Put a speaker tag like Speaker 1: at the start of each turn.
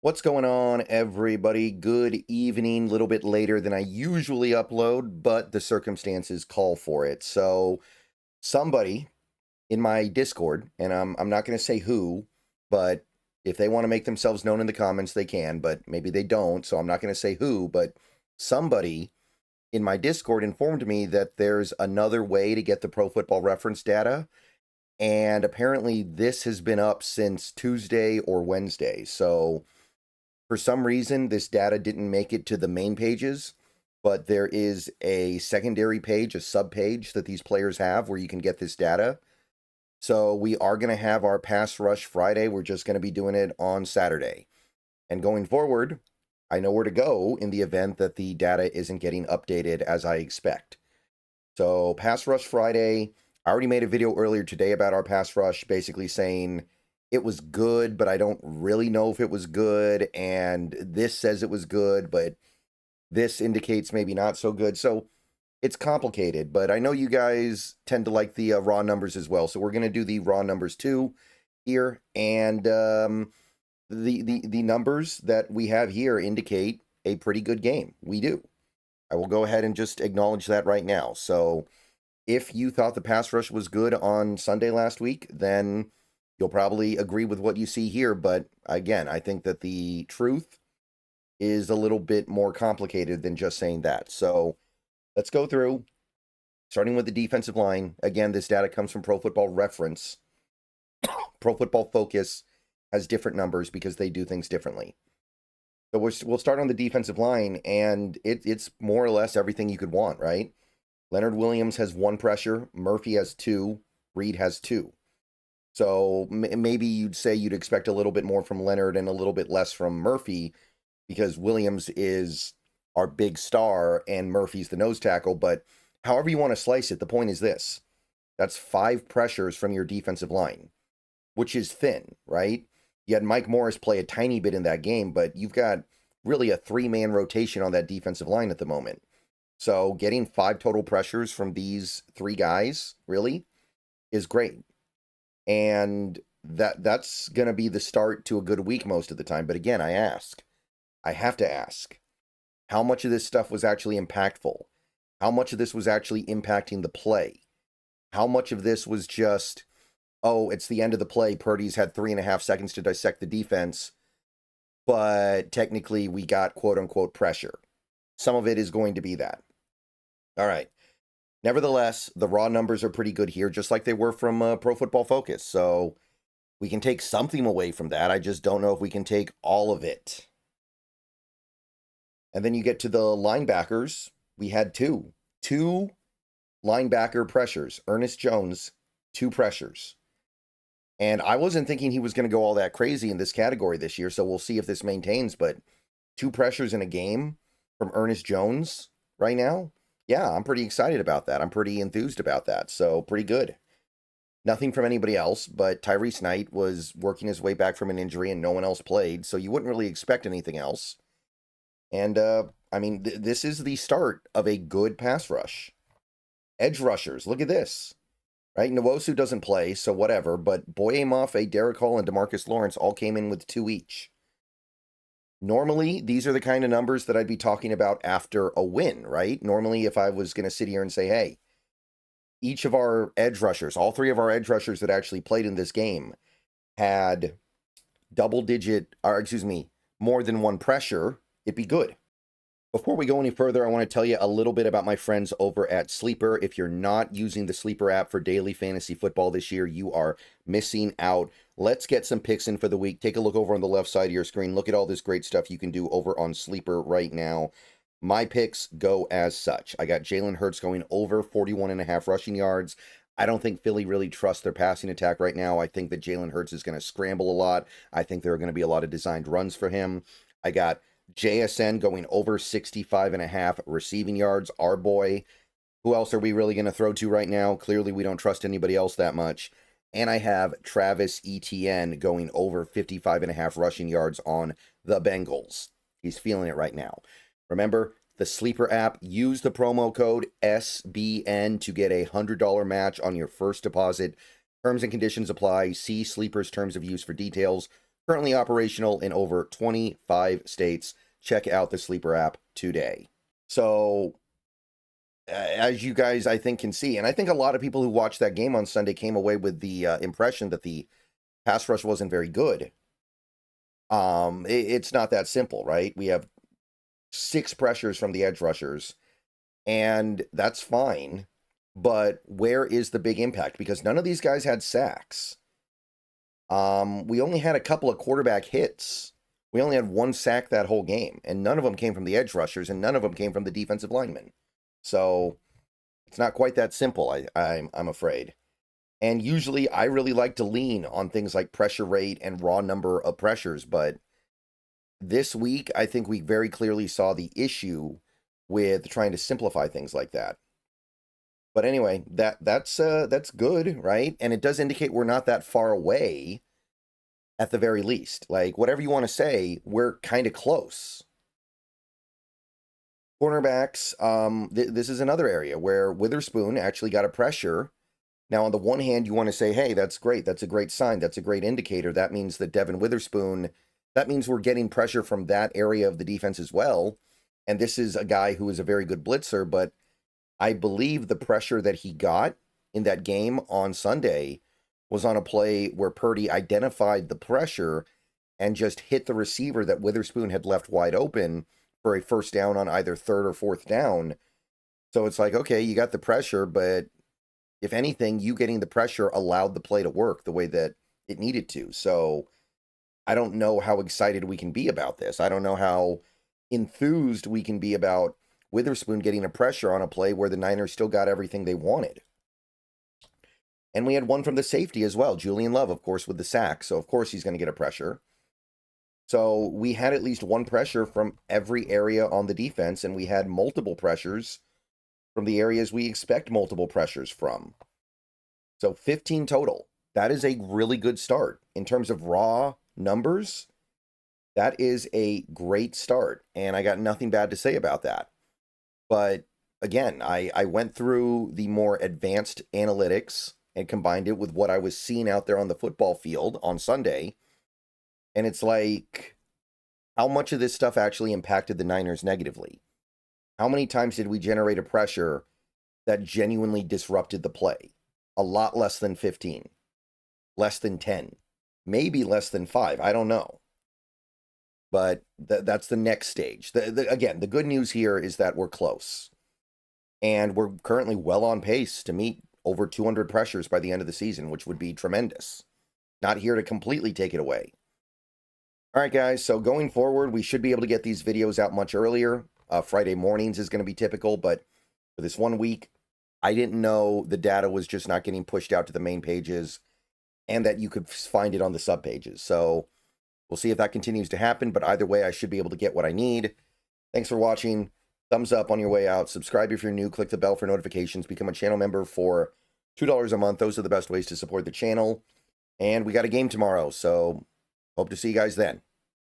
Speaker 1: What's going on, everybody? Good evening. A little bit later than I usually upload, but the circumstances call for it. So, somebody in my Discord, and I'm not going to say who, but if they want to make themselves known in the comments, they can, but maybe they don't. So, I'm not going to say who, but somebody in my Discord informed me that there's another way to get the Pro Football Reference data. And apparently, this has been up since Tuesday or Wednesday. So, for some reason, this data didn't make it to the main pages, but there is a secondary page, a sub-page that these players have where you can get this data. So we are going to have our Pass Rush Friday. We're just going to be doing it on Saturday. And going forward, I know where to go in the event that the data isn't getting updated as I expect. So Pass Rush Friday, I already made a video earlier today about our Pass Rush, basically saying it was good, but I don't really know if it was good, and this says it was good, but this indicates maybe not so good. So it's complicated, but I know you guys tend to like the raw numbers as well. So we're going to do the raw numbers too here, and the numbers that we have here indicate a pretty good game. We do. I will go ahead and just acknowledge that right now. So if you thought the pass rush was good on Sunday last week, then you'll probably agree with what you see here. But again, I think that the truth is a little bit more complicated than just saying that. So let's go through, starting with the defensive line. Again, this data comes from Pro Football Reference. Pro Football Focus has different numbers because they do things differently. So we'll start on the defensive line, and it's more or less everything you could want, right? Leonard Williams has 1 pressure, Murphy has 2, Reed has 2. So maybe you'd say you'd expect a little bit more from Leonard and a little bit less from Murphy because Williams is our big star and Murphy's the nose tackle. But however you want to slice it, the point is this. That's 5 pressures from your defensive line, which is thin, right? You had Mike Morris play a tiny bit in that game, but you've got really a 3-man rotation on that defensive line at the moment. So getting 5 total pressures from these 3 guys, really, is great. And that's going to be the start to a good week most of the time. But again, I have to ask, how much of this stuff was actually impactful? How much of this was actually impacting the play? How much of this was just, oh, it's the end of the play, Purdy's had 3.5 seconds to dissect the defense, but technically we got quote-unquote pressure. Some of it is going to be that. All right. Nevertheless, the raw numbers are pretty good here, just like they were from Pro Football Focus. So we can take something away from that. I just don't know if we can take all of it. And then you get to the linebackers. We had 2 linebacker pressures. Ernest Jones, 2 pressures. And I wasn't thinking he was going to go all that crazy in this category this year, so we'll see if this maintains. But 2 pressures in a game from Ernest Jones right now, yeah, I'm pretty excited about that. I'm pretty enthused about that. So pretty good. Nothing from anybody else, but Tyrese Knight was working his way back from an injury and no one else played, so you wouldn't really expect anything else. And, I mean, this is the start of a good pass rush. Edge rushers, look at this. Right? Nwosu doesn't play, so whatever, but Boye Mafe, Derek Hall, and DeMarcus Lawrence all came in with 2 each. Normally, these are the kind of numbers that I'd be talking about after a win, right? Normally, if I was going to sit here and say, hey, each of our edge rushers, all 3 of our edge rushers that actually played in this game had more than 1 pressure, it'd be good. Before we go any further, I want to tell you a little bit about my friends over at Sleeper. If you're not using the Sleeper app for daily fantasy football this year, you are missing out. Let's get some picks in for the week. Take a look over on the left side of your screen. Look at all this great stuff you can do over on Sleeper right now. My picks go as such. I got Jalen Hurts going over 41.5 rushing yards. I don't think Philly really trusts their passing attack right now. I think that Jalen Hurts is going to scramble a lot. I think there are going to be a lot of designed runs for him. I got JSN going over 65.5 receiving yards. Our boy. Who else are we really going to throw to right now? Clearly, we don't trust anybody else that much. And I have Travis Etienne going over 55.5 rushing yards on the Bengals. He's feeling it right now. Remember, the Sleeper app, use the promo code SBN to get a $100 match on your first deposit. Terms and conditions apply. See Sleeper's terms of use for details. Currently operational in over 25 states. Check out the Sleeper app today. So, as you guys, I think, can see, and I think a lot of people who watched that game on Sunday came away with the impression that the pass rush wasn't very good. It's not that simple, right? We have 6 pressures from the edge rushers, and that's fine. But where is the big impact? Because none of these guys had sacks. We only had a couple of quarterback hits. We only had 1 sack that whole game, and none of them came from the edge rushers, and none of them came from the defensive linemen. So it's not quite that simple, I'm afraid. And usually I really like to lean on things like pressure rate and raw number of pressures, but this week I think we very clearly saw the issue with trying to simplify things like that. But anyway, that's good, right? And it does indicate we're not that far away at the very least. Like, whatever you want to say, we're kind of close. Cornerbacks, this is another area where Witherspoon actually got a pressure. Now, on the one hand, you want to say, hey, that's great. That's a great sign. That's a great indicator. That means that Devin Witherspoon, that means we're getting pressure from that area of the defense as well. And this is a guy who is a very good blitzer, but I believe the pressure that he got in that game on Sunday was on a play where Purdy identified the pressure and just hit the receiver that Witherspoon had left wide open for a first down on either 3rd or 4th down. So it's like, okay, you got the pressure, but if anything, you getting the pressure allowed the play to work the way that it needed to. So I don't know how excited we can be about this. I don't know how enthused we can be about Witherspoon getting a pressure on a play where the Niners still got everything they wanted. And we had one from the safety as well. Julian Love, of course, with the sack. So, of course, he's going to get a pressure. So we had at least one pressure from every area on the defense, and we had multiple pressures from the areas we expect multiple pressures from. So 15 total. That is a really good start. In terms of raw numbers, that is a great start, and I got nothing bad to say about that. But again, I went through the more advanced analytics and combined it with what I was seeing out there on the football field on Sunday. And it's like, how much of this stuff actually impacted the Niners negatively? How many times did we generate a pressure that genuinely disrupted the play? A lot less than 15. Less than 10. Maybe less than 5. I don't know. But that's the next stage. Again, the good news here is that we're close. And we're currently well on pace to meet over 200 pressures by the end of the season, which would be tremendous. Not here to completely take it away. All right, guys, so going forward, we should be able to get these videos out much earlier. Friday mornings is going to be typical, but for this 1 week, I didn't know the data was just not getting pushed out to the main pages and that you could find it on the sub pages. So we'll see if that continues to happen, but either way, I should be able to get what I need. Thanks for watching. Thumbs up on your way out. Subscribe if you're new. Click the bell for notifications. Become a channel member for $2 a month. Those are the best ways to support the channel. And we got a game tomorrow, so hope to see you guys then.